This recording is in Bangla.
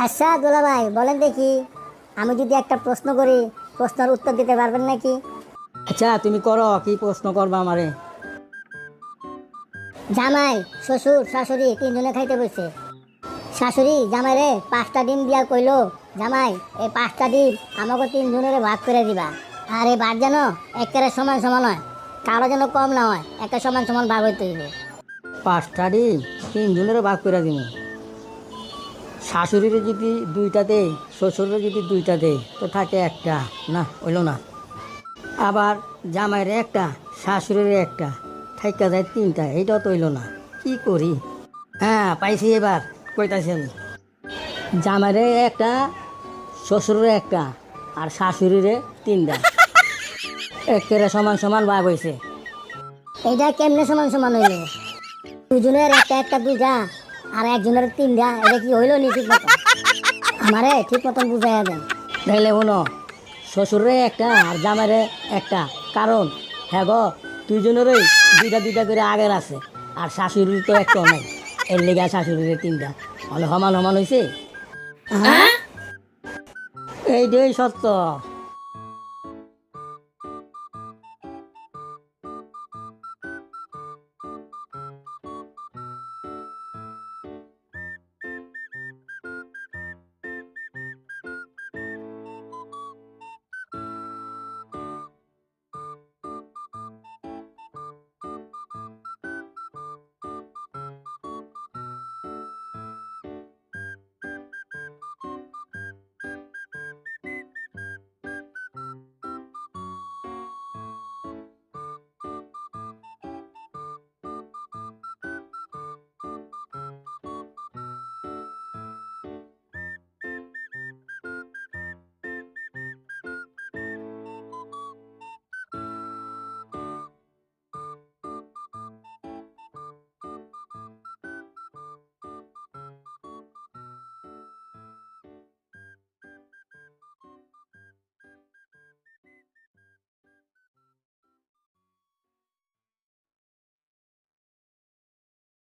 আচ্ছা দুলা ভাই বলেন দেখি, আমি যদি একটা প্রশ্ন করি প্রশ্নের উত্তর দিতে পারবেন নাকি? আচ্ছা তুমি করো, কি প্রশ্ন করবা আমারে? জামাই, শ্বশুর, শাশুড়ি তিনজনে খাইতে বসে। শাশুড়ি জামাইরে 5টা ডিম দিয়া কইলো, জামাই এই 5টা ডিম আমাকে তিনজনের ভাগ করে দিবা। আর এই ভাগ যেন একেবারে সমান সমান হয়, কারো যেন কম না হয়, একটা সমান সমান ভাগ হইতে হইবে। 5টা ডিম 3 জনের ভাগ করে দিব। শাশুড়িরে যদি 2টা দেই, শ্বশুরের যদি 2টা দেই, তো থাকে একটা, না হইল না। আবার জামাইরে একটা, শাশুড়ির একটা, থাইকা যায় 3টা, এইটাও তো হইল না। কি করি? হ্যাঁ পাইছি, এবার কইতাছি আমি। জামাইরে একটা, শ্বশুরের একটা, আর শাশুড়িরে 3টা, একেবারে সমান সমান ভাগ হয়েছে। এইটা কেমনে সমান সমান হইলো? দুজনের একটা একটা 2টা আর একজনের 3টা, এটা কি হইলো নি ঠিক মতো? আমারে ঠিক মতন বুঝাইয়া দেন। দেখলে শুনো, শ্বশুরে একটা আর জামাইরে একটা, কারণ হ্যাঁ গো 2জনেরই 2টা 2টা করে আগের আছে, আর শাশুড়ির তো একটাও নাই, এর লেগে শাশুড়ির 3টা, মানে সমান সমান হয়েছে। এইটাই সত্য।